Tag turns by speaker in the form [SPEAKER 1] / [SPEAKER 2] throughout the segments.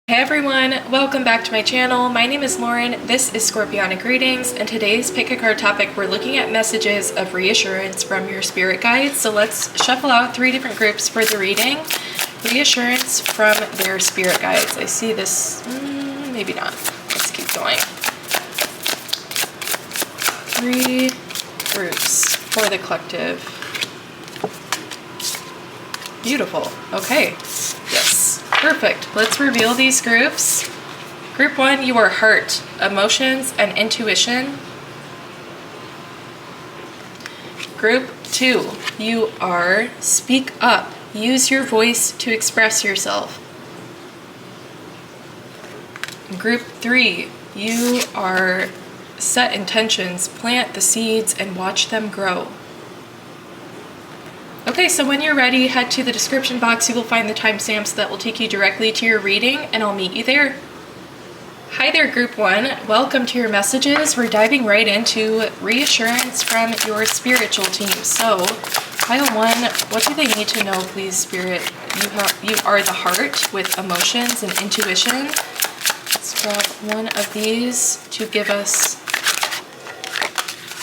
[SPEAKER 1] Hey everyone, welcome back to my channel. My name is Lauren, this is Scorpionic Readings, and today's pick a card topic, we're looking at messages of reassurance from your spirit guides. So let's shuffle out 3 different groups for the reading. Reassurance from their spirit guides. I see this, maybe not. Let's keep going. 3 groups for the collective. Beautiful, okay, yes. Perfect. Let's reveal these groups. Group 1, you are heart, emotions, and intuition. Group 2, you are speak up, use your voice to express yourself. Group 3, you are set intentions, plant the seeds, and watch them grow. Okay, so when you're ready, head to the description box. You will find the timestamps that will take you directly to your reading, and I'll meet you there. Hi there, Group 1. Welcome to your messages. We're diving right into reassurance from your spiritual team. So, pile 1, what do they need to know, please, Spirit? You are the heart with emotions and intuition. Let's grab one of these to give us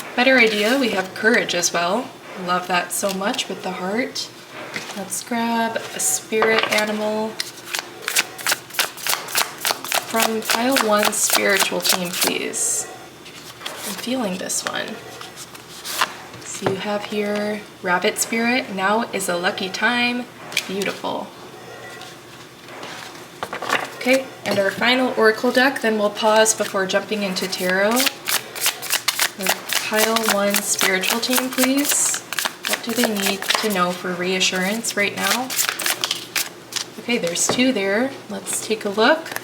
[SPEAKER 1] a better idea. We have courage as well. Love that so much with the heart. Let's grab a spirit animal from pile 1 spiritual team, please. I'm feeling this one. So you have here rabbit spirit. Now is a lucky time. Beautiful. Okay, and our final oracle deck, then we'll pause before jumping into tarot. Pile 1 spiritual team, please. What do they need to know for reassurance right now? Okay, there's 2 there. Let's take a look.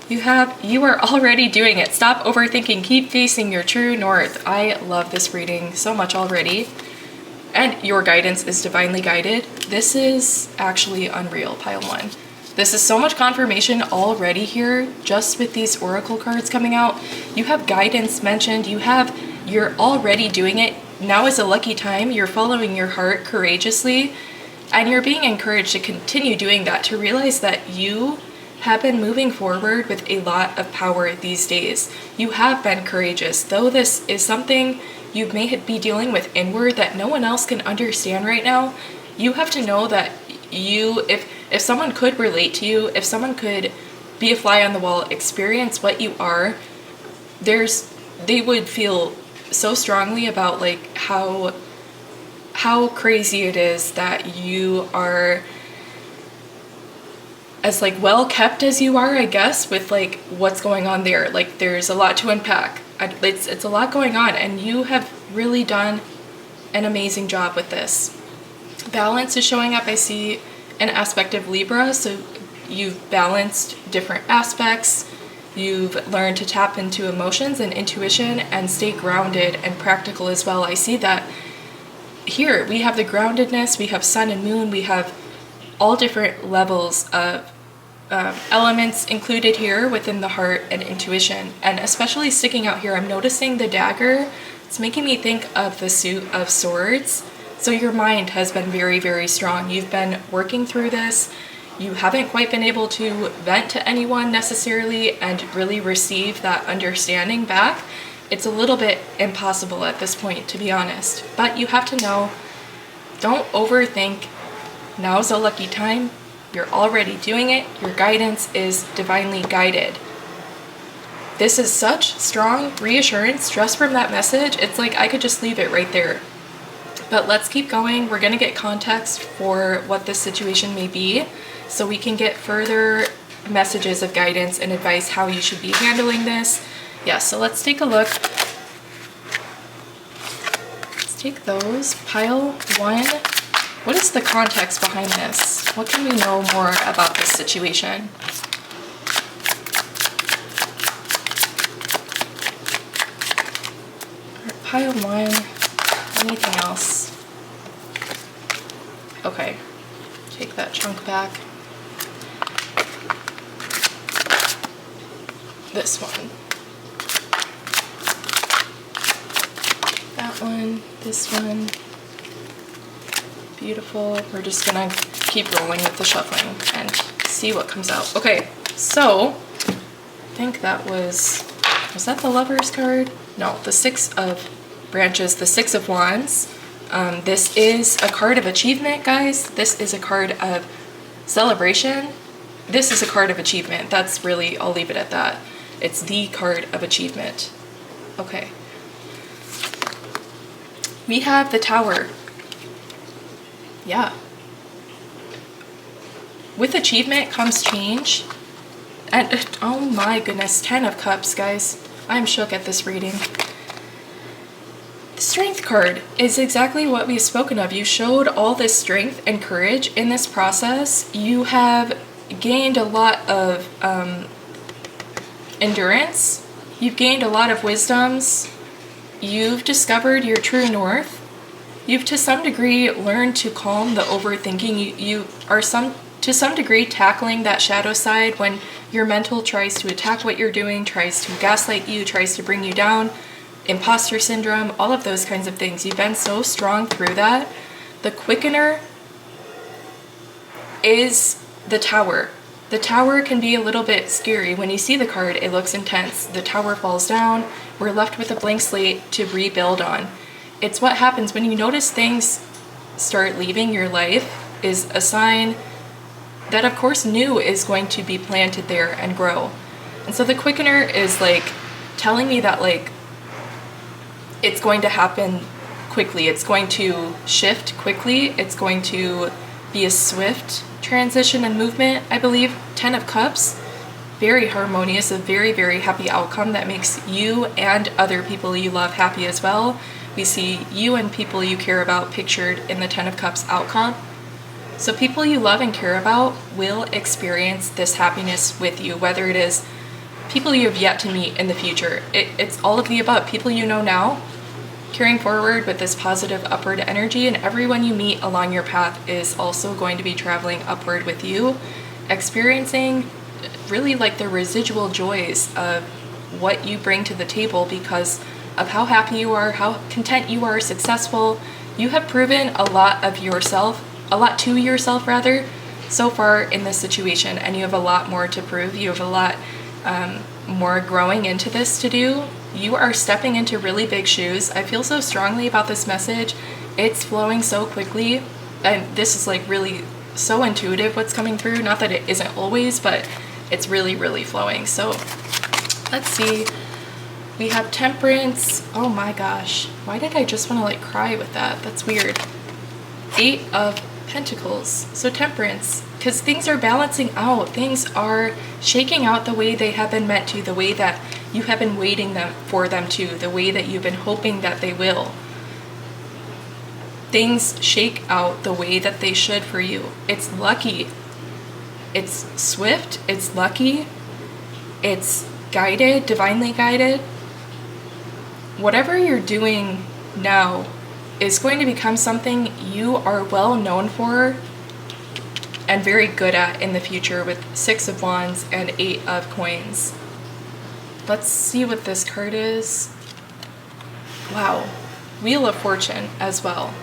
[SPEAKER 1] You are already doing it. Stop overthinking. Keep facing your true north. I love this reading so much already. And your guidance is divinely guided. This is actually unreal, pile 1. This is so much confirmation already here, just with these oracle cards coming out. You have guidance mentioned. You're already doing it. Now is a lucky time. You're following your heart courageously, and you're being encouraged to continue doing that, to realize that you have been moving forward with a lot of power these days. You have been courageous. Though this is something you may be dealing with inward that no one else can understand right now, you have to know that if someone could relate to you, if someone could be a fly on the wall, experience what you are, they would feel so strongly about like how crazy it is that you are as like well kept as you are, I guess, with like what's going on there. Like there's a lot to unpack. It's a lot going on, and you have really done an amazing job with this. Balance is showing up. I see an aspect of Libra, so you've balanced different aspects. You've learned to tap into emotions and intuition and stay grounded and practical as well. I see that here. We have the groundedness, we have sun and moon, we have all different levels of elements included here within the heart and intuition. And especially sticking out here, I'm noticing the dagger. It's making me think of the suit of swords. So your mind has been very, very strong. You've been working through this. You haven't quite been able to vent to anyone necessarily and really receive that understanding back. It's a little bit impossible at this point, to be honest. But you have to know, don't overthink. Now's a lucky time. You're already doing it. Your guidance is divinely guided. This is such strong reassurance just from that message. It's like I could just leave it right there. But let's keep going. We're going to get context for what this situation may be, so we can get further messages of guidance and advice how you should be handling this. Yeah, so let's take a look. Let's take those. Pile 1. What is the context behind this? What can we know more about this situation? Pile 1. Anything else? Okay. Take that chunk back. This one. That one. This one. Beautiful. We're just gonna keep rolling with the shuffling and see what comes out. Okay, So, I think that was that the Lover's card? No, the Six of Branches, the Six of Wands. This is a card of achievement, guys. This is a card of celebration. This is a card of achievement. That's really, I'll leave it at that. It's the card of achievement. Okay. We have the Tower. Yeah. With achievement comes change. And, oh my goodness, 10 of Cups, guys. I'm shook at this reading. The Strength card is exactly what we've spoken of. You showed all this strength and courage in this process. You have gained a lot of endurance. You've gained a lot of wisdoms. You've discovered your true north. You've to some degree learned to calm the overthinking. You are to some degree tackling that shadow side when your mental tries to attack what you're doing, tries to gaslight you, tries to bring you down, imposter syndrome, all of those kinds of things. You've been so strong through that. The Quickener is the Tower. The Tower can be a little bit scary. When you see the card, it looks intense. The Tower falls down. We're left with a blank slate to rebuild on. It's what happens when you notice things start leaving your life, is a sign that of course new is going to be planted there and grow. And so the Quickener is like telling me that like it's going to happen quickly. It's going to shift quickly. It's going to be a swift transition and movement, I believe. 10 of Cups, very harmonious, a very, very happy outcome that makes you and other people you love happy as well. We see you and people you care about pictured in the 10 of Cups outcome. So people you love and care about will experience this happiness with you, whether it is people you have yet to meet in the future. It's all of the above. People you know now, carrying forward with this positive upward energy, and everyone you meet along your path is also going to be traveling upward with you, experiencing really like the residual joys of what you bring to the table because of how happy you are, how content you are, successful. You have proven a lot of yourself, a lot to yourself rather, so far in this situation, and you have a lot more to prove. You have a lot more growing into this to do. You are stepping into really big shoes. I feel so strongly about this message. It's flowing so quickly, and this is like really so intuitive what's coming through. Not that it isn't always, but it's really, really flowing. So let's see. We have Temperance. Oh my gosh. Why did I just want to like cry with that? That's weird. 8 of Pentacles. So Temperance, because things are balancing out. Things are shaking out the way they have been meant to, the way that you have been waiting for them to, the way that you've been hoping that they will. Things shake out the way that they should for you. It's lucky. It's swift. It's lucky. It's guided, divinely guided. Whatever you're doing now is going to become something you are well known for and very good at in the future with 6 of Wands and 8 of Coins. Let's see what this card is. Wow. Wheel of Fortune as well.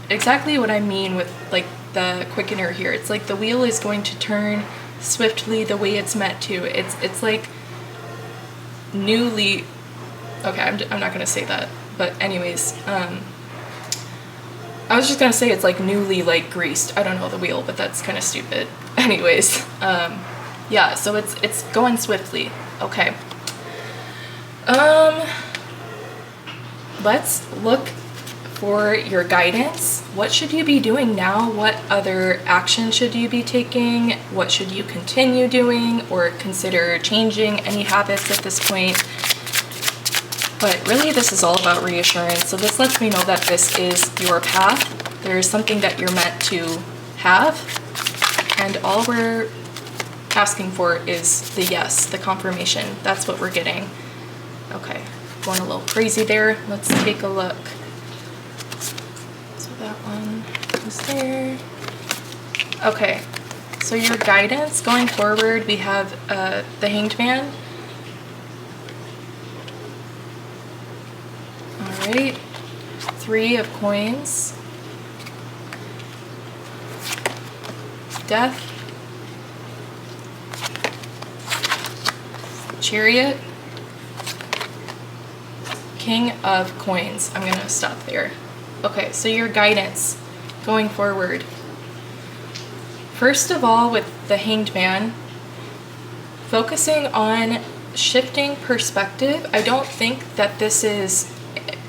[SPEAKER 1] Exactly what I mean with like the Quickener here. It's like the wheel is going to turn swiftly the way it's meant to. It's like newly... Okay, I'm not going to say that. But anyways, I was just going to say it's like newly like greased. I don't know the wheel, but that's kind of stupid. Anyways, yeah, so it's going swiftly. Okay. Let's look for your guidance. What should you be doing now? What other action should you be taking? What should you continue doing or consider changing any habits at this point? But really this is all about reassurance. So this lets me know that this is your path. There is something that you're meant to have. And all we're asking for is the yes, the confirmation. That's what we're getting. Okay, going a little crazy there. Let's take a look. So that one is there. Okay, so your guidance going forward, we have the Hanged Man. All right, 3 of Coins. Death. Chariot, King of Coins. I'm gonna stop there. Okay, so your guidance going forward. First of all, with the Hanged Man, focusing on shifting perspective. I don't think that this is,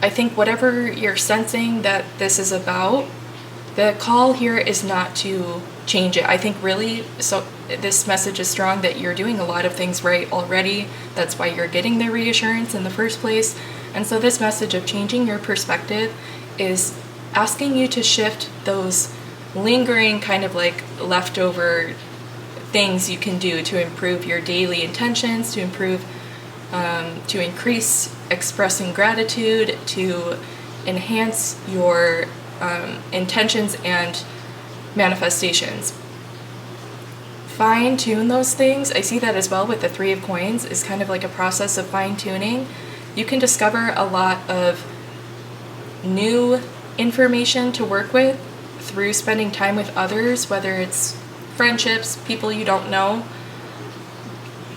[SPEAKER 1] I think whatever you're sensing that this is about, the call here is not to change it. I think really, so this message is strong that you're doing a lot of things right already. That's why you're getting the reassurance in the first place. And so this message of changing your perspective is asking you to shift those lingering kind of like leftover things you can do to improve your daily intentions, to improve, to increase expressing gratitude, to enhance your intentions and manifestations. Fine tune those things. I see that as well with the Three of Coins is kind of like a process of fine tuning. You can discover a lot of new information to work with through spending time with others, whether it's friendships, people you don't know,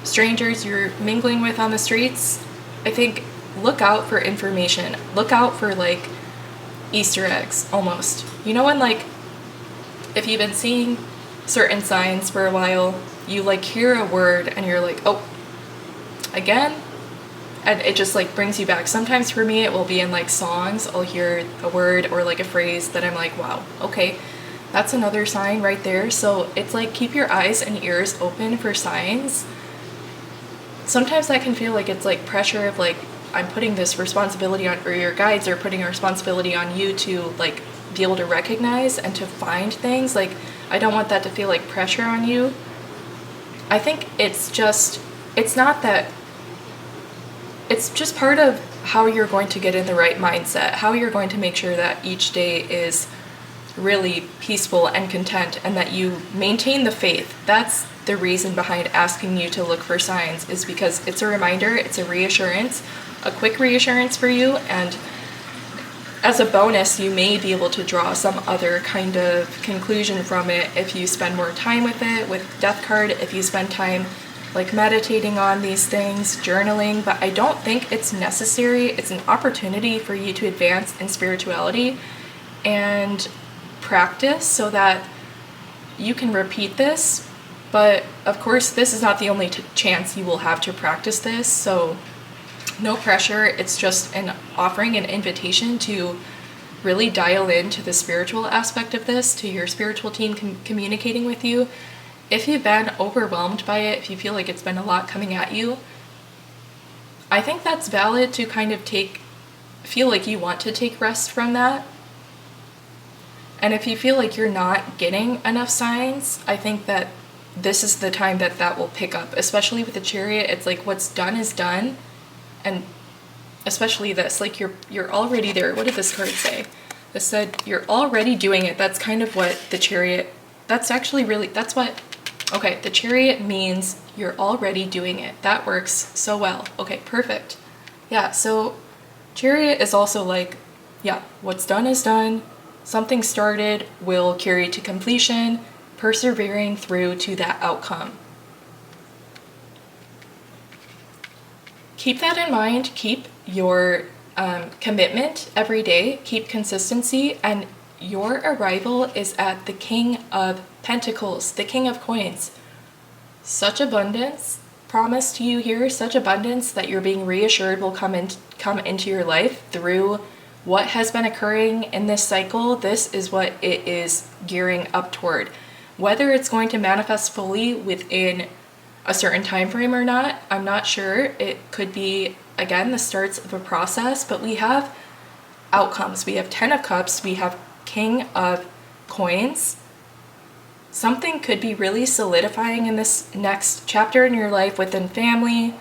[SPEAKER 1] strangers you're mingling with on the streets. I think look out for information. Look out for like Easter eggs almost. You know when like if you've been seeing certain signs for a while, you like hear a word and you're like, oh, again? And it just like brings you back. Sometimes for me it will be in like songs. I'll hear a word or like a phrase that I'm like, wow, okay, that's another sign right there. So it's like keep your eyes and ears open for signs. Sometimes that can feel like it's like pressure of like I'm putting this responsibility on, or your guides are putting a responsibility on you to like be able to recognize and to find things. Like I don't want that to feel like pressure on you. I think it's just, it's not that, it's just part of how you're going to get in the right mindset, how you're going to make sure that each day is really peaceful and content and that you maintain the faith. That's the reason behind asking you to look for signs, is because it's a reminder, it's a reassurance, a quick reassurance for you, and as a bonus you may be able to draw some other kind of conclusion from it if you spend more time with it, with Death card, if you spend time like meditating on these things, journaling. But I don't think it's necessary. It's an opportunity for you to advance in spirituality and practice so that you can repeat this. But of course this is not the only chance you will have to practice this, so no pressure. It's just an offering, an invitation to really dial into the spiritual aspect of this, to your spiritual team communicating with you. If you've been overwhelmed by it, if you feel like it's been a lot coming at you, I think that's valid to kind of feel like you want to take rest from that. And if you feel like you're not getting enough signs, I think that this is the time that that will pick up, especially with the Chariot. It's like what's done is done. And especially this, like you're already there. What did this card say? It said you're already doing it. That's kind of what the Chariot, that's actually really, that's what, okay, the Chariot means you're already doing it. That works so well. Okay, perfect. Yeah, so Chariot is also like, yeah, what's done is done. Something started will carry to completion, persevering through to that outcome. Keep that in mind. Keep your commitment every day. Keep consistency. And your arrival is at the King of Pentacles, the King of Coins. Such abundance promised to you here, such abundance that you're being reassured will come into your life through what has been occurring in this cycle. This is what it is gearing up toward. Whether it's going to manifest fully within a certain time frame or not, I'm not sure. It could be, again, the starts of a process, but we have outcomes. We have 10 of Cups, we have King of Coins. Something could be really solidifying in this next chapter in your life within family.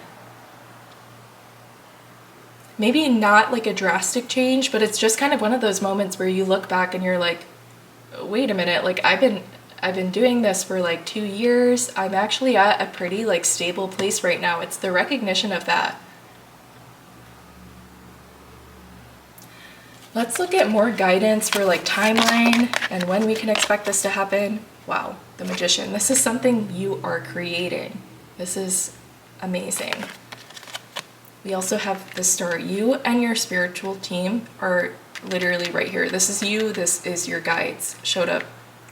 [SPEAKER 1] Maybe not like a drastic change, but it's just kind of one of those moments where you look back and you're like, wait a minute, like I've been doing this for like 2 years. I'm actually at a pretty like stable place right now. It's the recognition of that. Let's look at more guidance for like timeline and when we can expect this to happen. Wow, the Magician. This is something you are creating. This is amazing. We also have the star. You and your spiritual team are literally right here. This is you, this is your guides. Showed up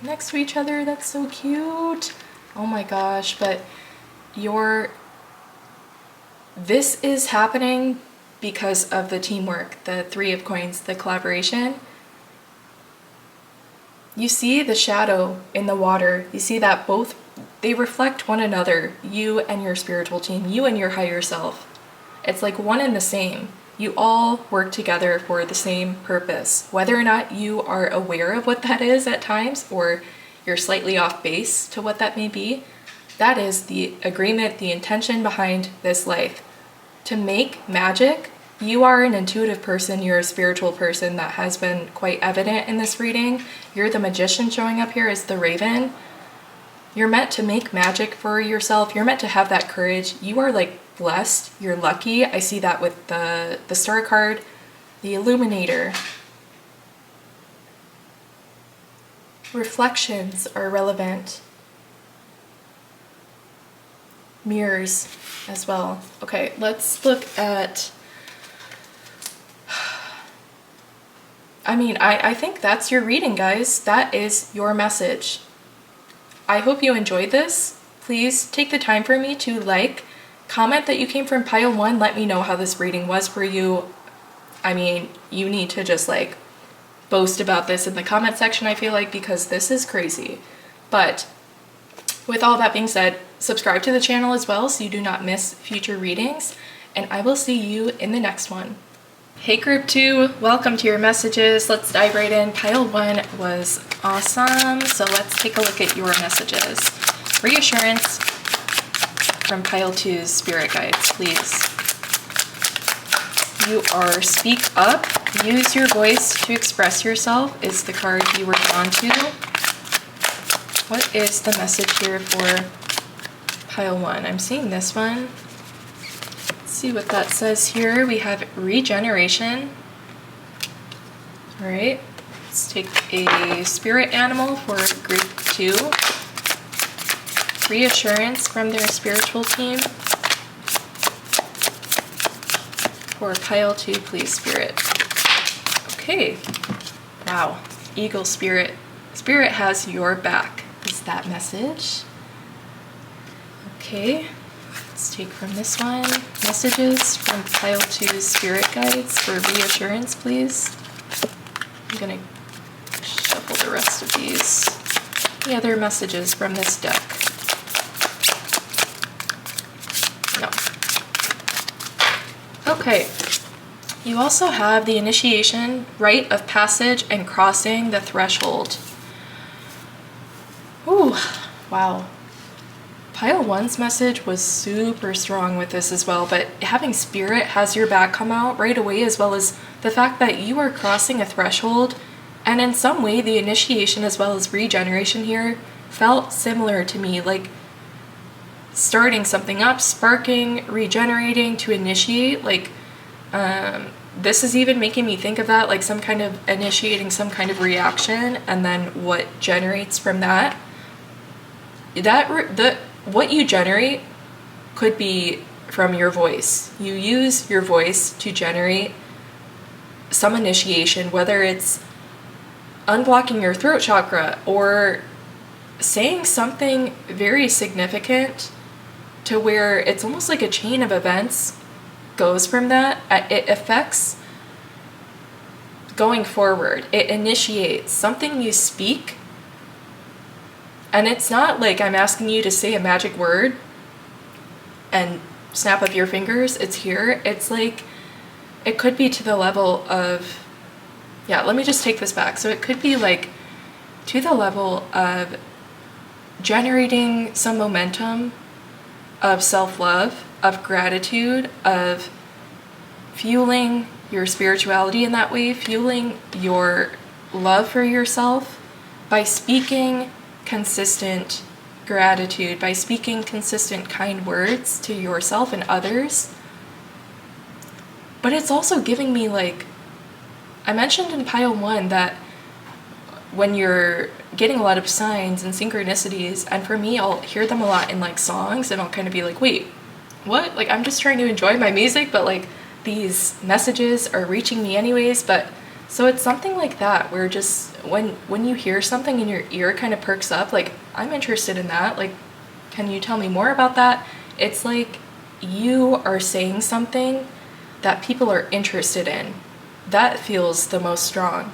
[SPEAKER 1] next to each other. That's so cute. Oh my gosh, but this is happening because of the teamwork, the Three of Coins, the collaboration. You see the shadow in the water. You see that both, they reflect one another, you and your spiritual team, you and your higher self. It's like one and the same. You all work together for the same purpose. Whether or not you are aware of what that is at times, or you're slightly off base to what that may be, that is the agreement, the intention behind this life. To make magic. You are an intuitive person, you're a spiritual person. That has been quite evident in this reading. You're the magician showing up here as the raven. You're meant to make magic for yourself. You're meant to have that courage. You are like blessed, you're lucky. I see that with the star card, the illuminator. Reflections are relevant. Mirrors as well. Okay, let's look at, I think that's your reading, guys. That is your message. I hope you enjoyed this. Please take the time for me to comment that you came from pile 1. Let me know how this reading was for you. You need to just boast about this in the comment section, I feel like, because this is crazy. But with all that being said, subscribe to the channel as well so you do not miss future readings, and I will see you in the next one. Hey group 2, welcome to your messages. Let's dive right in. Pile 1 was awesome, so let's take a look at your messages. Reassurance from pile 2's spirit guides, please. You are speak up, use your voice to express yourself is the card you were drawn to. What is the message here for pile 1? I'm seeing this one. See what that says here. We have regeneration. All right, let's take a spirit animal for group 2. Reassurance from their spiritual team. For pile 2, please, spirit. Okay, wow, eagle spirit. Spirit has your back is that message. Okay. Let's take from this one. Messages from pile 2's spirit guides for reassurance, please. I'm gonna shuffle the rest of these. The other messages from this deck. No. Okay. You also have the initiation, rite of passage, and crossing the threshold. Ooh, wow. Pile 1's message was super strong with this as well, but having spirit has your back come out right away, as well as the fact that you are crossing a threshold, and in some way the initiation as well as regeneration here felt similar to me, like starting something up, sparking, regenerating to initiate, this is even making me think of that, like some kind of initiating some kind of reaction, and then what generates from that. What you generate could be from your voice. You use your voice to generate some initiation, whether it's unblocking your throat chakra or saying something very significant to where it's almost like a chain of events goes from that. It affects going forward. It initiates something you speak. And it's not like I'm asking you to say a magic word and snap of your fingers. It's here. It's like, it could be to the level of, let me just take this back. So it could be like to the level of generating some momentum of self-love, of gratitude, of fueling your spirituality in that way, fueling your love for yourself by speaking consistent gratitude, by speaking consistent kind words to yourself and others. But it's also giving me, like, I mentioned in pile 1 that when you're getting a lot of signs and synchronicities, and for me, I'll hear them a lot in like songs, and I'll kind of be like, wait, what? Like, I'm just trying to enjoy my music, but like these messages are reaching me anyways. But so it's something like that where just when you hear something and your ear kind of perks up, like, I'm interested in that. Like, can you tell me more about that? It's like you are saying something that people are interested in. That feels the most strong.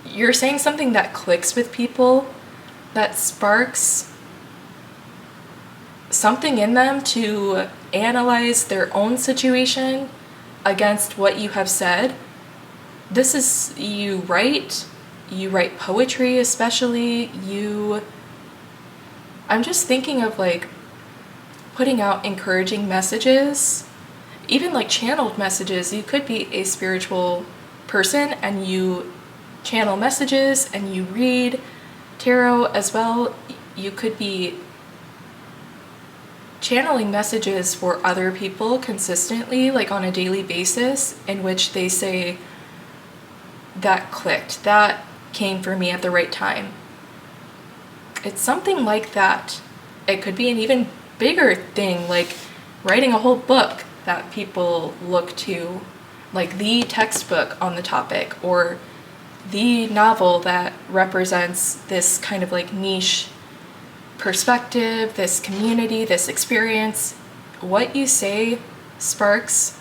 [SPEAKER 1] You're saying something that clicks with people, that sparks something in them to analyze their own situation against what you have said. This is, you write poetry, especially. I'm just thinking of like putting out encouraging messages, even like channeled messages. You could be a spiritual person and you channel messages and you read tarot as well. You could be channeling messages for other people consistently, like on a daily basis, in which they say, that clicked, that came for me at the right time. It's something like that. It could be an even bigger thing, like writing a whole book that people look to, like the textbook on the topic, or the novel that represents this kind of like niche perspective, this community, this experience. What you say sparks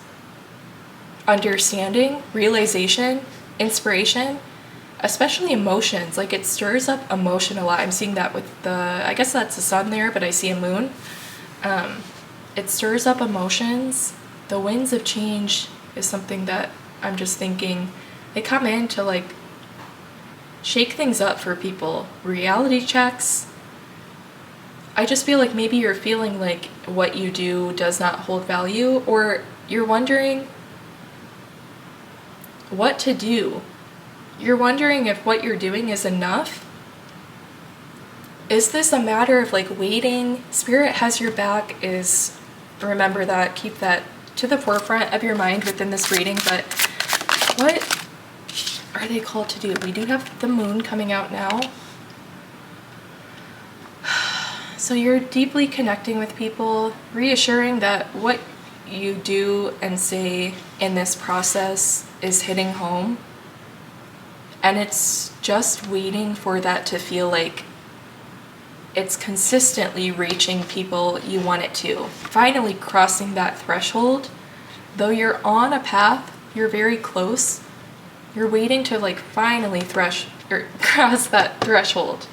[SPEAKER 1] understanding, realization, inspiration, especially emotions. Like, it stirs up emotion a lot. I'm seeing that with I guess that's the sun there, but I see a moon. It stirs up emotions. The winds of change is something that I'm just thinking, they come in to like shake things up for people. Reality checks. I just feel like maybe you're feeling like what you do does not hold value, or you're wondering what to do. You're wondering if what you're doing is enough. Is this a matter of like waiting? Spirit has your back is, remember that, keep that to the forefront of your mind within this reading. But what are they called to do? We do have the moon coming out now. So you're deeply connecting with people, reassuring that what you do and say in this process is hitting home. And it's just waiting for that to feel like it's consistently reaching people you want it to. Finally crossing that threshold. Though you're on a path, you're very close. You're waiting to like finally cross that threshold.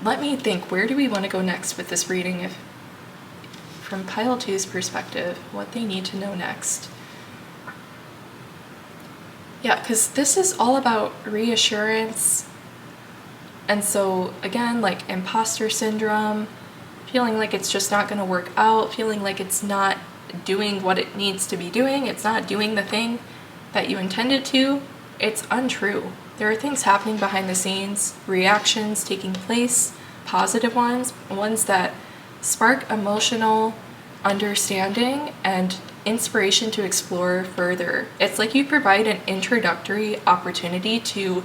[SPEAKER 1] Let me think, where do we want to go next with this reading? If from Pile 2's perspective, what they need to know next. Yeah, because this is all about reassurance. And so, again, like imposter syndrome, feeling like it's just not going to work out, feeling like it's not doing what it needs to be doing, it's not doing the thing that you intended to. It's untrue. There are things happening behind the scenes, reactions taking place, positive ones that spark emotional understanding and inspiration to explore further. It's like you provide an introductory opportunity to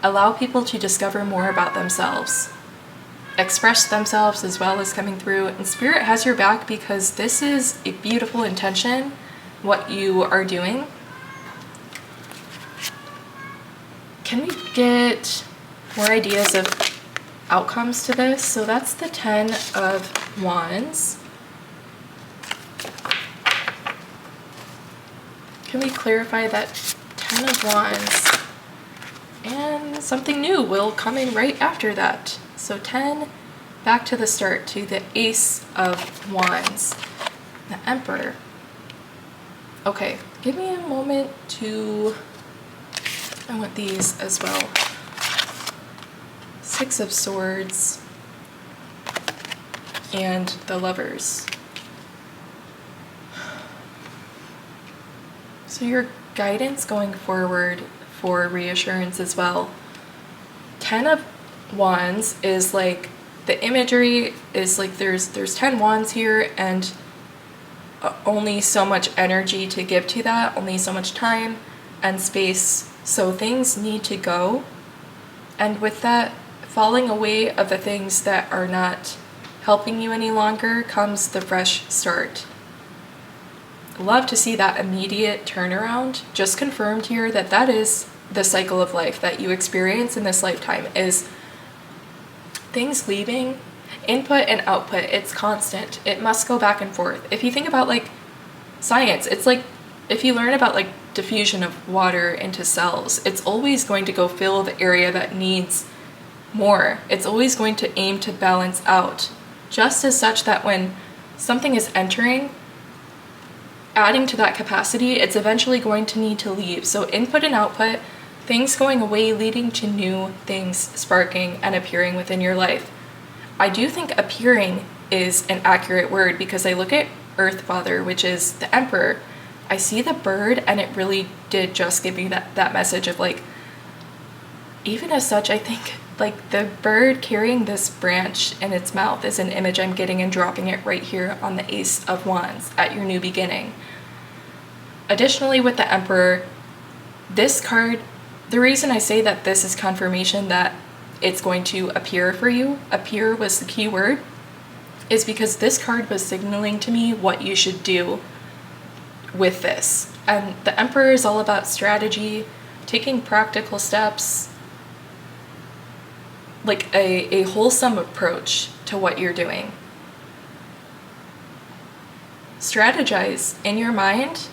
[SPEAKER 1] allow people to discover more about themselves, express themselves as well as coming through. And Spirit has your back because this is a beautiful intention, what you are doing. Can we get more ideas of outcomes to this? So that's the 10 of Wands. Can we clarify that 10 of Wands? And something new will come in right after that. So 10, back to the start, to the Ace of Wands, the Emperor. Okay, give me a moment to... I want these as well. 6 of Swords and the Lovers. So your guidance going forward for reassurance as well. 10 of Wands is like, the imagery is like there's 10 wands here and only so much energy to give to that, only so much time and space. So things need to go, and with that, falling away of the things that are not helping you any longer comes the fresh start. Love to see that immediate turnaround. Just confirmed here that that is the cycle of life that you experience in this lifetime, is things leaving, input and output. It's constant. It must go back and forth. If you think about like science, it's like if you learn about like diffusion of water into cells, it's always going to go fill the area that needs more. It's always going to aim to balance out, just as such that when something is entering, adding to that capacity, it's eventually going to need to leave. So input and output, things going away leading to new things sparking and appearing within your life. I do think appearing is an accurate word, because I look at Earth Father, which is the Emperor. I see the bird, and it really did just give me that message of like, even as such, I think like the bird carrying this branch in its mouth is an image I'm getting and dropping it right here on the Ace of Wands at your new beginning. Additionally, with the Emperor, this card, the reason I say that this is confirmation that it's going to appear for you, appear was the key word, is because this card was signaling to me what you should do with this. And the Emperor is all about strategy, taking practical steps, like a wholesome approach to what you're doing. Strategize in your mind.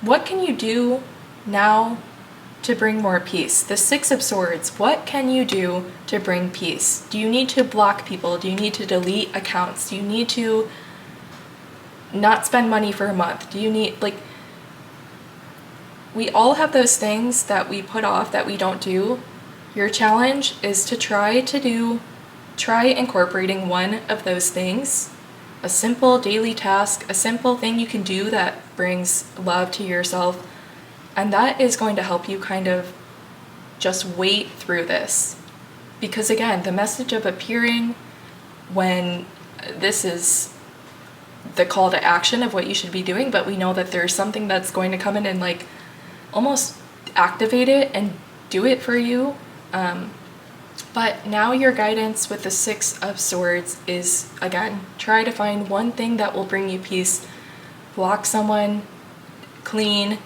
[SPEAKER 1] What can you do now to bring more peace? The Six of Swords, what can you do to bring peace? Do you need to block people? Do you need to delete accounts? Do you need to not spend money for a month? Do you need, like, we all have those things that we put off that we don't do. Your challenge is to try incorporating one of those things, a simple daily task, a simple thing you can do that brings love to yourself. And that is going to help you kind of just wait through this. Because again, the message of appearing, when this is the call to action of what you should be doing, but we know that there's something that's going to come in and like almost activate it and do it for you. But now your guidance with the Six of Swords is, again, try to find one thing that will bring you peace. Block someone, clean,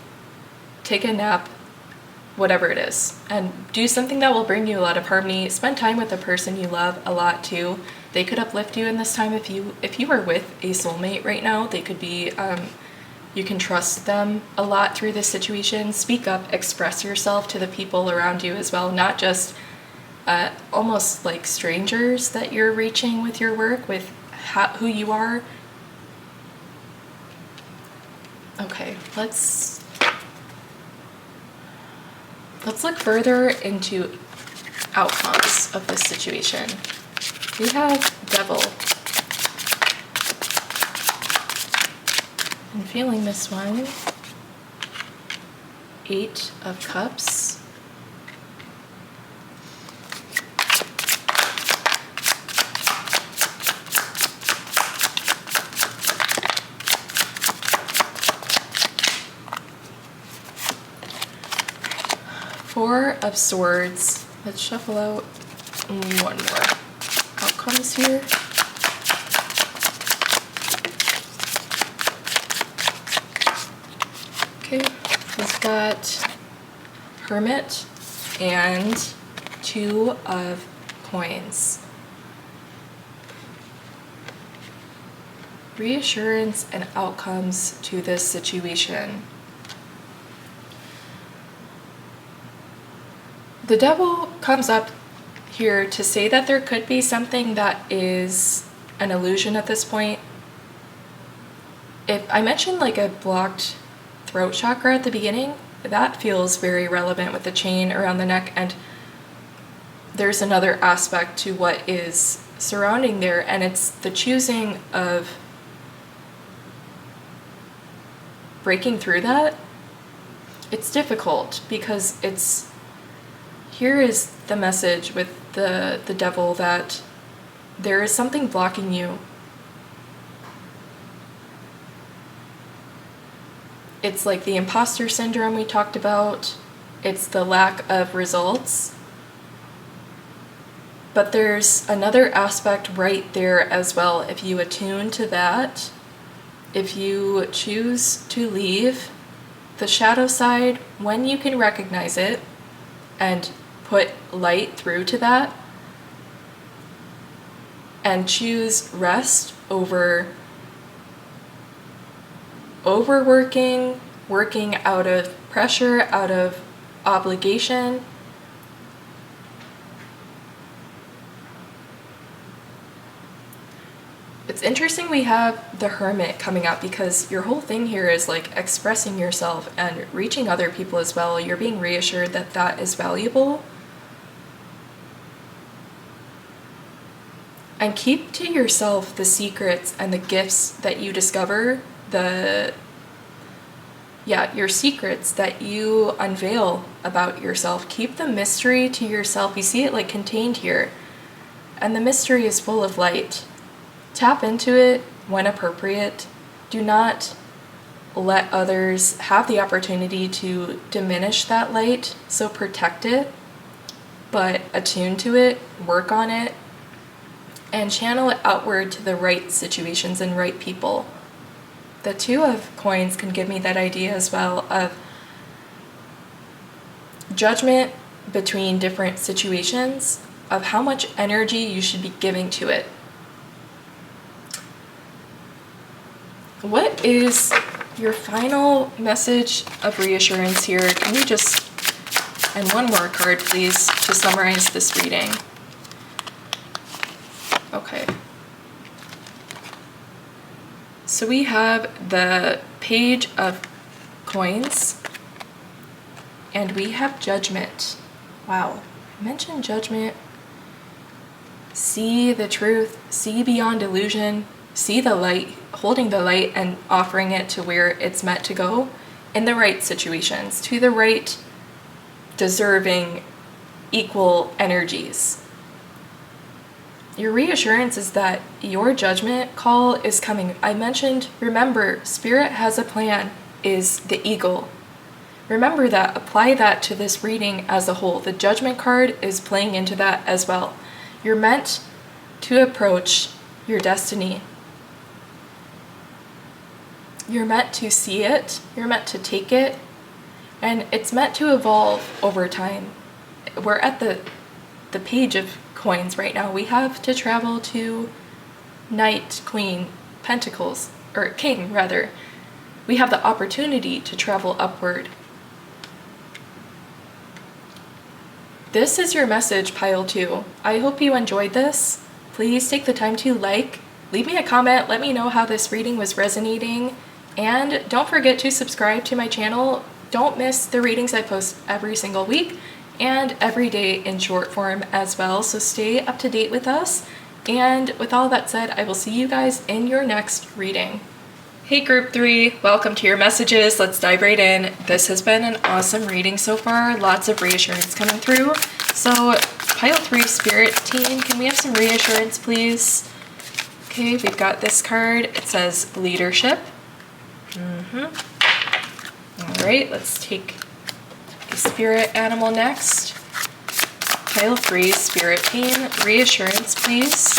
[SPEAKER 1] take a nap, whatever it is. And do something that will bring you a lot of harmony. Spend time with the person you love a lot too. They could uplift you in this time. If you are with a soulmate right now, they could be, you can trust them a lot through this situation. Speak up, express yourself to the people around you as well, not just almost like strangers that you're reaching with your work, with who you are. Okay, let's look further into outcomes of this situation. We have Devil. I'm feeling this one. Eight of Cups. Four of Swords. Let's shuffle out one more outcomes here. Okay, we've got Hermit and Two of Coins. Reassurance and outcomes to this situation. The Devil comes up here to say that there could be something that is an illusion at this point. If I mentioned like a blocked throat chakra at the beginning, that feels very relevant with the chain around the neck, and there's another aspect to what is surrounding there, and it's the choosing of breaking through that. It's difficult because it's, here is the message with the Devil that there is something blocking you. It's like the imposter syndrome we talked about. It's the lack of results. But there's another aspect right there as well. If you attune to that, if you choose to leave the shadow side when you can recognize it and put light through to that, and choose rest over overworking, working out of pressure, out of obligation. It's interesting we have the Hermit coming up, because your whole thing here is like expressing yourself and reaching other people as well. You're being reassured that that is valuable. And keep to yourself the secrets and the gifts that you discover, your secrets that you unveil about yourself. Keep the mystery to yourself. You see it like contained here. And the mystery is full of light. Tap into it when appropriate. Do not let others have the opportunity to diminish that light, so protect it, but attune to it, work on it, and channel it outward to the right situations and right people. The Two of Coins can give me that idea as well of judgment between different situations, of how much energy you should be giving to it. What is your final message of reassurance here? Can you just, and one more card please, to summarize this reading. Okay. So we have the Page of Coins, and we have Judgment. Wow, I mentioned Judgment. See the truth, see beyond illusion, see the light, holding the light and offering it to where it's meant to go in the right situations, to the right deserving equal energies. Your reassurance is that your judgment call is coming. I mentioned, remember, Spirit has a plan, is the eagle. Remember that, apply that to this reading as a whole. The Judgment card is playing into that as well. You're meant to approach your destiny. You're meant to see it, you're meant to take it, and it's meant to evolve over time. We're at the Page of Coins right now. We have to travel to Knight, Queen, Pentacles, or King rather. We have the opportunity to travel upward. This is your message, Pile 2. I hope you enjoyed this. Please take the time to leave me a comment, let me know how this reading was resonating, and don't forget to subscribe to my channel. Don't miss the readings I post every single week and every day in short form as well, so stay up to date with us. And with all that said, I will see you guys in your next reading. Hey Group 3, welcome to your messages. Let's dive right in. This has been an awesome reading so far, lots of reassurance coming through. So Pile 3 Spirit Team, can we have some reassurance please? Okay, we've got this card. It says Leadership. All right, let's take a spirit animal next. Pile 3 Spirit Team, reassurance please.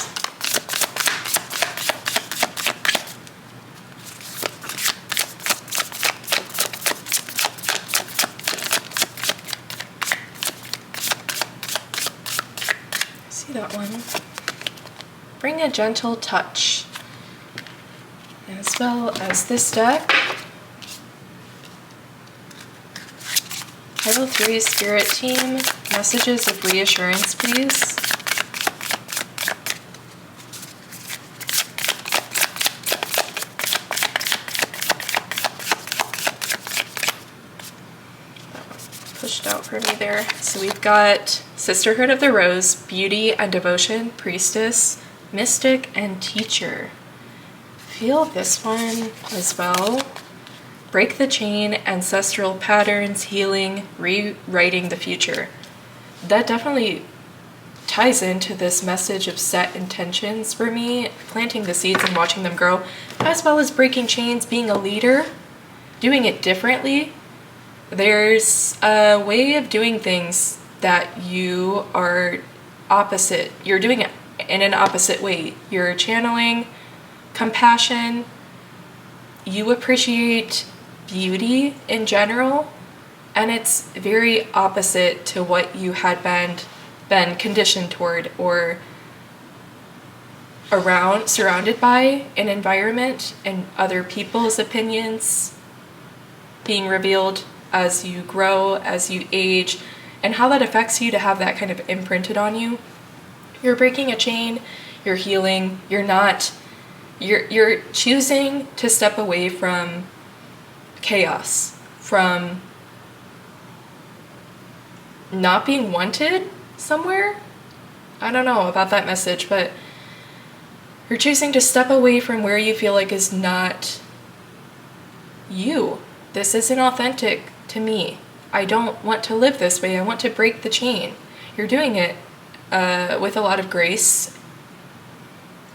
[SPEAKER 1] See that one? Bring a gentle touch. As well as this deck. Pile 3 Spirit Team, messages of reassurance please. Pushed out for me there. So we've got Sisterhood of the Rose, Beauty and Devotion, Priestess, Mystic, and Teacher. Feel this one as well. Break the chain, ancestral patterns, healing, rewriting the future. That definitely ties into this message of set intentions for me, planting the seeds and watching them grow, as well as breaking chains, being a leader, doing it differently. There's a way of doing things that you are opposite. You're doing it in an opposite way. You're channeling compassion. You appreciate beauty in general, and it's very opposite to what you had been conditioned toward or around, surrounded by an environment and other people's opinions being revealed as you grow, as you age, and how that affects you to have that kind of imprinted on you. You're breaking a chain, you're healing, you're choosing to step away from chaos, from not being wanted somewhere. I don't know about that message, but you're choosing to step away from where you feel like is not you. This isn't authentic to me. I don't want to live this way. I want to break the chain. You're doing it with a lot of grace.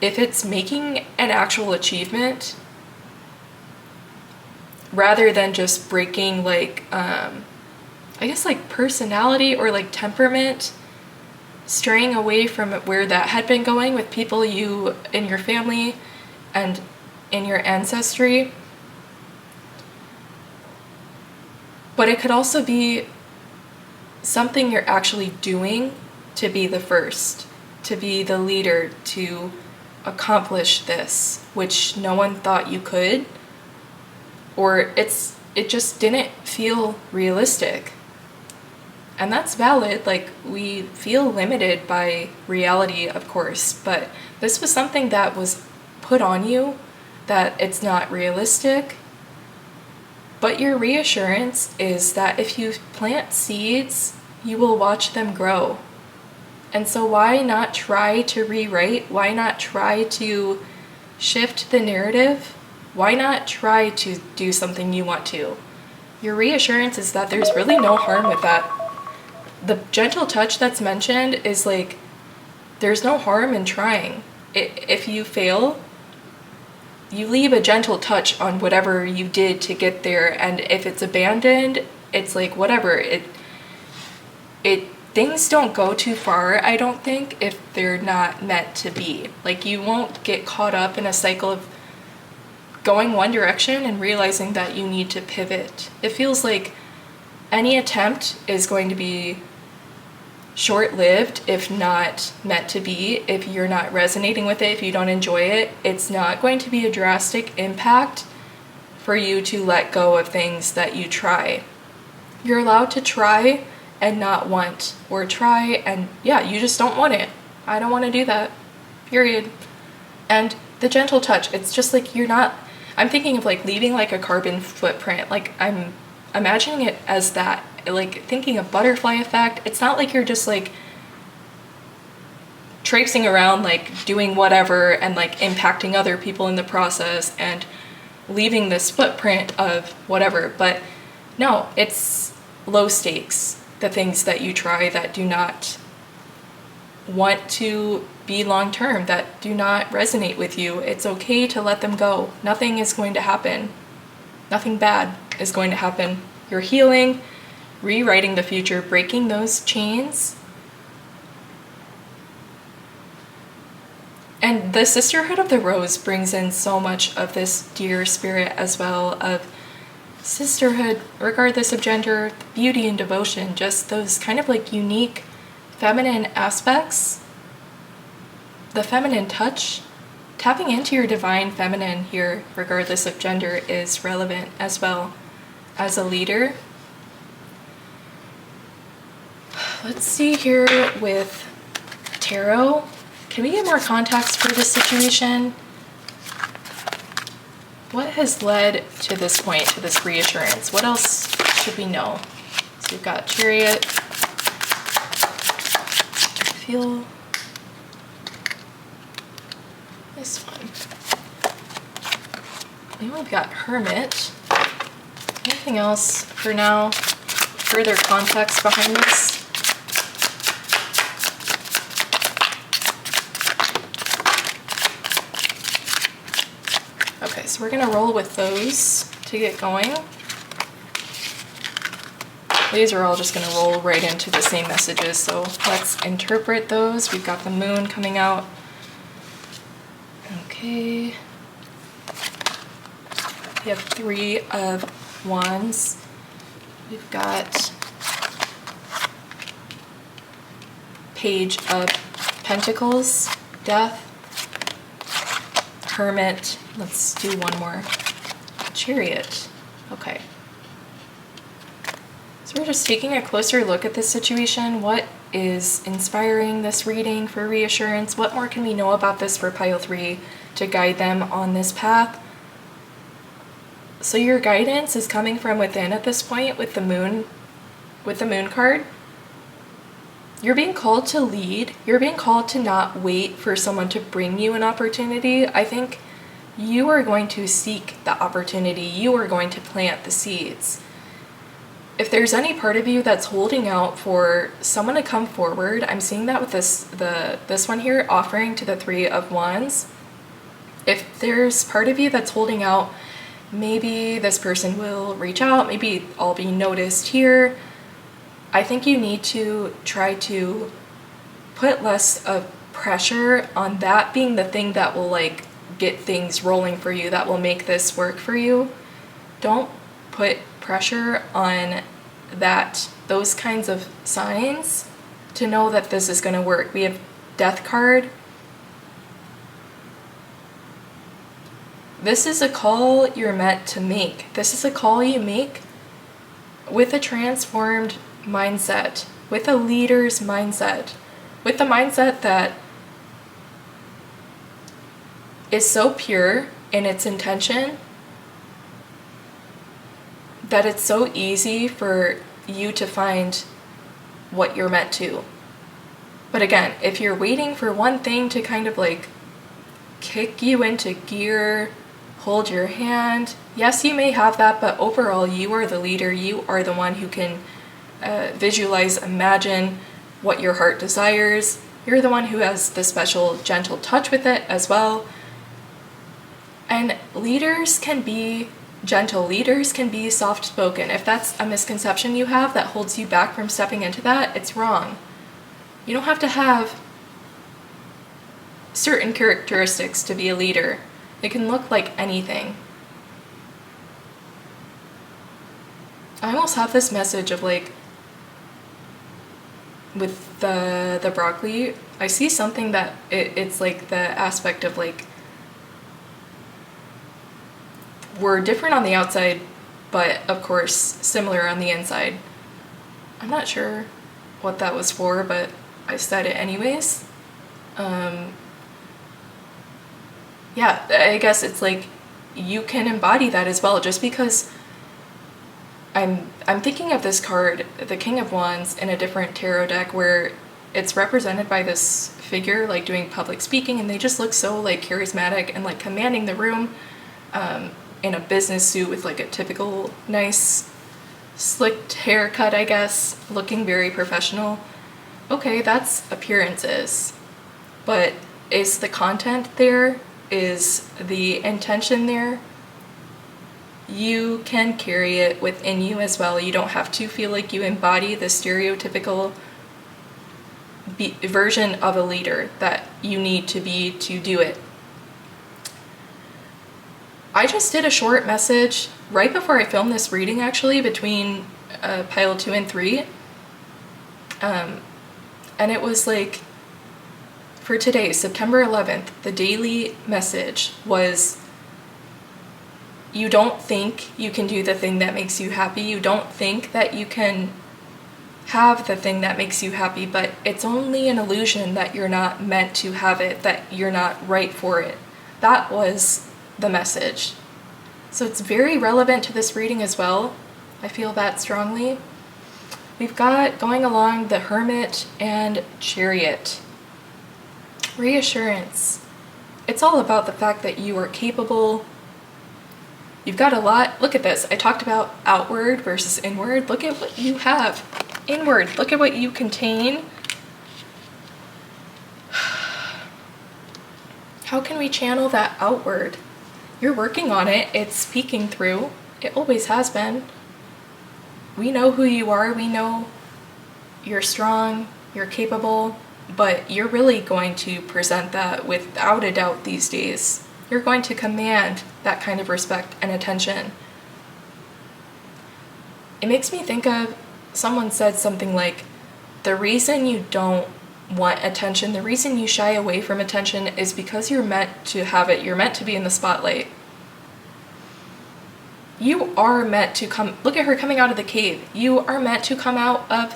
[SPEAKER 1] If it's making an actual achievement, rather than just breaking like, I guess like personality or like temperament, straying away from where that had been going with people you in your family and in your ancestry. But it could also be something you're actually doing to be the first, to be the leader, to accomplish this, which no one thought you could, or it just didn't feel realistic. And that's valid. Like, we feel limited by reality, of course, but this was something that was put on you, that it's not realistic. But your reassurance is that if you plant seeds, you will watch them grow. And so why not try to rewrite? Why not try to shift the narrative? Why not try to do something you want to? Your reassurance is that there's really no harm with that. The gentle touch that's mentioned is like, there's no harm in trying. If you fail, you leave a gentle touch on whatever you did to get there, and if it's abandoned, it's like whatever. Things don't go too far, I don't think, if they're not meant to be. Like, you won't get caught up in a cycle of going one direction and realizing that you need to pivot. It feels like any attempt is going to be short-lived, if not meant to be. If you're not resonating with it, if you don't enjoy it, it's not going to be a drastic impact for you to let go of things that you try. You're allowed to try and not want, or try and you just don't want it. I don't want to do that, period. And the gentle touch, it's just like I'm thinking of like leaving like a carbon footprint. Like, I'm imagining it as that, like thinking of butterfly effect. It's not like you're just like traipsing around like doing whatever and like impacting other people in the process and leaving this footprint of whatever. But no, it's low stakes. The things that you try that do not want to be long-term, that do not resonate with you, it's okay to let them go. Nothing is going to happen. Nothing bad is going to happen. You're healing, rewriting the future, breaking those chains. And the Sisterhood of the Rose brings in so much of this dear spirit as well, of sisterhood, regardless of gender, beauty and devotion, just those kind of like unique feminine aspects. The feminine touch, tapping into your divine feminine here, regardless of gender, is relevant as well as a leader. Let's see here with tarot. Can we get more context for this situation? What has led to this point, to this reassurance? What else should we know? So we've got Chariot. Feel this one. Then we've got Hermit. Anything else for now? Further context behind this? Okay, so we're gonna roll with those to get going. These are all just going to roll right into the same messages, so let's interpret those. We've got the moon coming out. Okay. We have 3 of Wands. We've got Page of Pentacles, Death, Hermit. Let's do one more. Chariot. Okay. So we're just taking a closer look at this situation. What is inspiring this reading for reassurance? What more can we know about this for pile 3 to guide them on this path? So your guidance is coming from within at this point with the moon card. You're being called to lead. You're being called to not wait for someone to bring you an opportunity. I think you are going to seek the opportunity. You are going to plant the seeds. If there's any part of you that's holding out for someone to come forward, I'm seeing that with this one here, offering to the 3 of Wands. If there's part of you that's holding out, maybe this person will reach out, maybe I'll be noticed here. I think you need to try to put less of pressure on that being the thing that will like get things rolling for you, that will make this work for you. Don't put pressure on those kinds of signs to know that this is going to work. We have Death card. This is a call you're meant to make. This is a call you make with a transformed mindset, with a leader's mindset, with the mindset that is so pure in its intention that it's so easy for you to find what you're meant to. But again, if you're waiting for one thing to kind of like kick you into gear, hold your hand, yes, you may have that, but overall you are the leader. You are the one who can visualize, imagine what your heart desires. You're the one who has the special gentle touch with it as well. And leaders can be gentle, leaders can be soft-spoken. If that's a misconception you have that holds you back from stepping into that, it's wrong. You don't have to have certain characteristics to be a leader. It can look like anything. I almost have this message of like, with the broccoli, I see something that it's like the aspect of like, we're different on the outside, but of course similar on the inside. I'm not sure what that was for, but I said it anyways. Yeah, I guess it's like you can embody that as well. Just because I'm thinking of this card, the King of Wands, in a different tarot deck where it's represented by this figure like doing public speaking, and they just look so like charismatic and like commanding the room, in a business suit with like a typical nice slicked haircut, I guess, looking very professional. Okay, that's appearances, but is the content there? Is the intention there? You can carry it within you as well. You don't have to feel like you embody the stereotypical version of a leader that you need to be to do it. I just did a short message right before I filmed this reading, actually, between pile 2 and 3. And it was like, for today, September 11th, the daily message was, you don't think you can do the thing that makes you happy. You don't think that you can have the thing that makes you happy, but it's only an illusion that you're not meant to have it, that you're not right for it. That was the message. So it's very relevant to this reading as well. I feel that strongly. We've got going along the Hermit and Chariot. Reassurance. It's all about the fact that you are capable. You've got a lot. Look at this. I talked about outward versus inward. Look at what you have. Inward. Look at what you contain. How can we channel that outward? You're working on it. It's speaking through. It always has been. we know who you are, we know you're strong, you're capable, but you're really going to present that without a doubt these days. You're going to command that kind of respect and attention. It makes me think of, someone said something like, the reason you don't want attention, the reason you shy away from attention is because you're meant to have it. You're meant to be in the spotlight. You are meant to come, look at her coming out of the cave. You are meant to come out of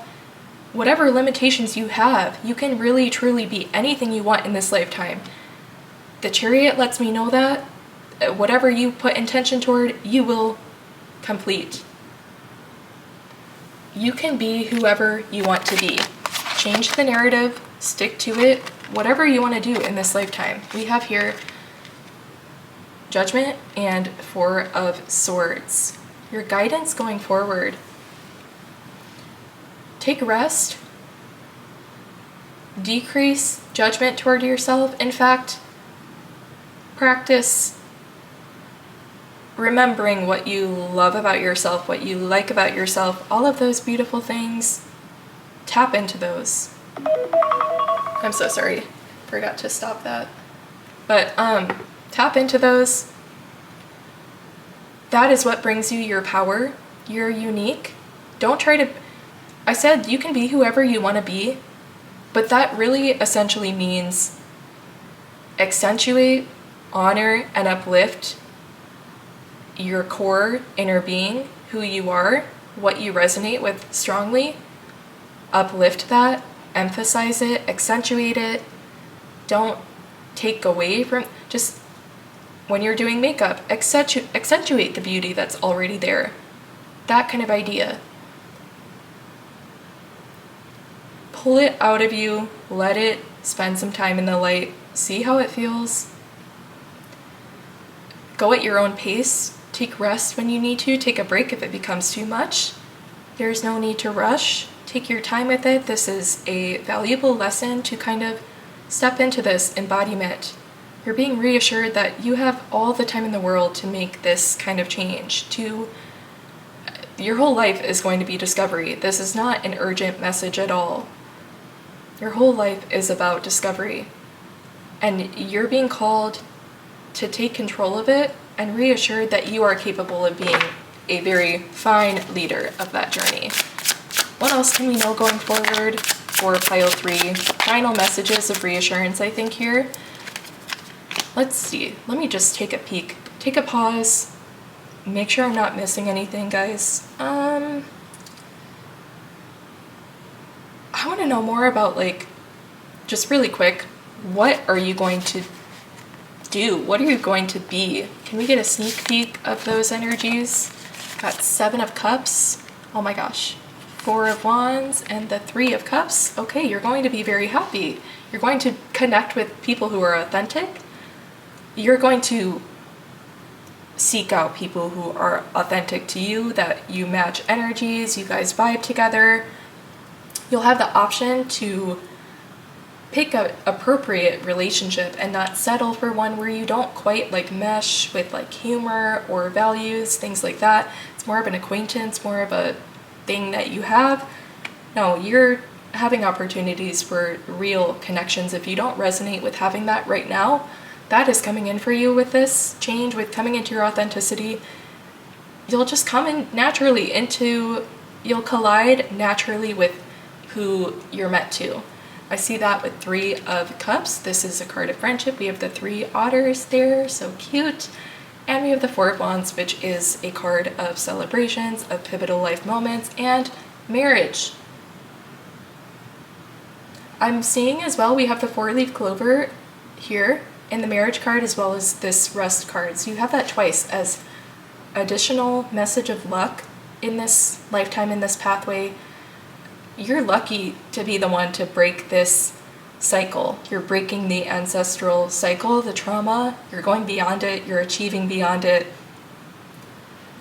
[SPEAKER 1] whatever limitations you have. You can really truly be anything you want in this lifetime. The Chariot lets me know that whatever you put intention toward, you will complete. You can be whoever you want to be. Change the narrative, stick to it, whatever you want to do in this lifetime. We have here Judgment and Four of Swords. Your guidance going forward. Take rest. Decrease judgment toward yourself. In fact, practice remembering what you love about yourself, what you like about yourself, all of those beautiful things. Tap into those. I'm so sorry, forgot to stop that. But tap into those. That is what brings you your power. You're unique. Don't try to, I said you can be whoever you want to be, but that really essentially means accentuate, honor, and uplift your core inner being, who you are, what you resonate with strongly. Uplift that, emphasize it, accentuate it. Don't take away from, just when you're doing makeup, accentuate the beauty that's already there. That kind of idea. Pull it out of you, let it spend some time in the light, see how it feels. Go at your own pace, take rest when you need to, take a break if it becomes too much. There's no need to rush. Take your time with it. This is a valuable lesson to kind of step into this embodiment. You're being reassured that you have all the time in the world to make this kind of change. Your whole life is going to be discovery. This is not an urgent message at all. Your whole life is about discovery. And you're being called to take control of it and reassured that you are capable of being a very fine leader of that journey. What else can we know going forward for pile 3? Final messages of reassurance, I think, here. Let's see. Let me just take a peek. Take a pause. Make sure I'm not missing anything, guys. I want to know more about, like, just really quick, what are you going to do? What are you going to be? Can we get a sneak peek of those energies? Got 7 of Cups. Oh my gosh. 4 of Wands and the 3 of Cups. Okay, you're going to be very happy. You're going to connect with people who are authentic. You're going to seek out people who are authentic to you, that you match energies, you guys vibe together. You'll have the option to pick an appropriate relationship and not settle for one where you don't quite like mesh with like humor or values, things like that. It's more of an acquaintance, more of a thing that you have. No, you're having opportunities for real connections. If you don't resonate with having that right now, that is coming in for you with this change, with coming into your authenticity. You'll just come in naturally you'll collide naturally with who you're meant to. I see that with 3 of Cups. This is a card of friendship. We have the 3 otters there, so cute. And we have the 4 of Wands, which is a card of celebrations, of pivotal life moments, and marriage. I'm seeing as well, we have the 4-leaf clover here in the marriage card, as well as this rest card. So you have that twice as additional message of luck in this lifetime, in this pathway. You're lucky to be the one to break this cycle. You're breaking the ancestral cycle, the trauma. You're going beyond it. You're achieving beyond it.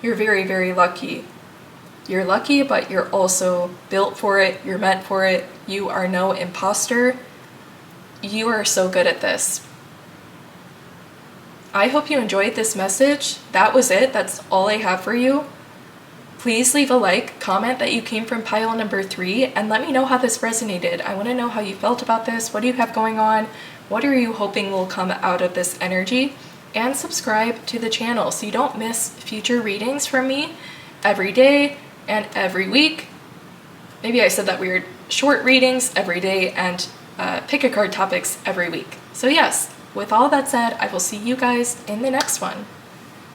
[SPEAKER 1] You're very, very lucky. You're lucky, but you're also built for it. You're meant for it. You are no imposter. You are so good at this. I hope you enjoyed this message. That was it. That's all I have for you. Please leave a like, comment that you came from pile number 3, and let me know how this resonated. I want to know how you felt about this. What do you have going on? What are you hoping will come out of this energy? And subscribe to the channel so you don't miss future readings from me every day and every week. Maybe I said that weird. Short readings every day and pick a card topics every week. So yes, with all that said, I will see you guys in the next one.